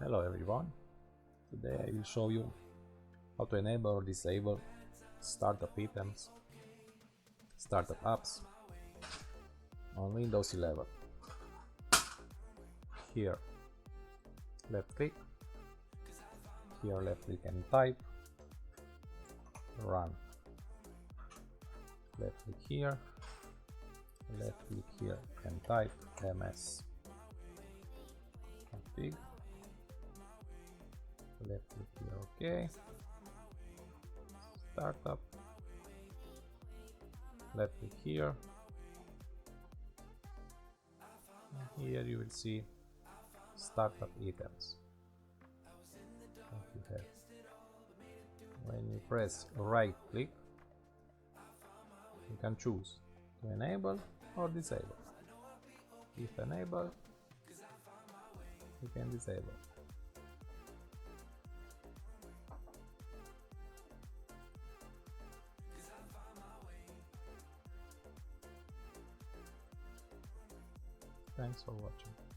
Hello everyone, today I will show you how to enable or disable startup items, startup apps on Windows 11. Here left click, here left click and type, run, left click here and type ms, config, left click here, OK, startup, left click here, and here you will see startup items. When you press right click, you can choose to enable or disable. If enable, you can disable. Thanks for watching.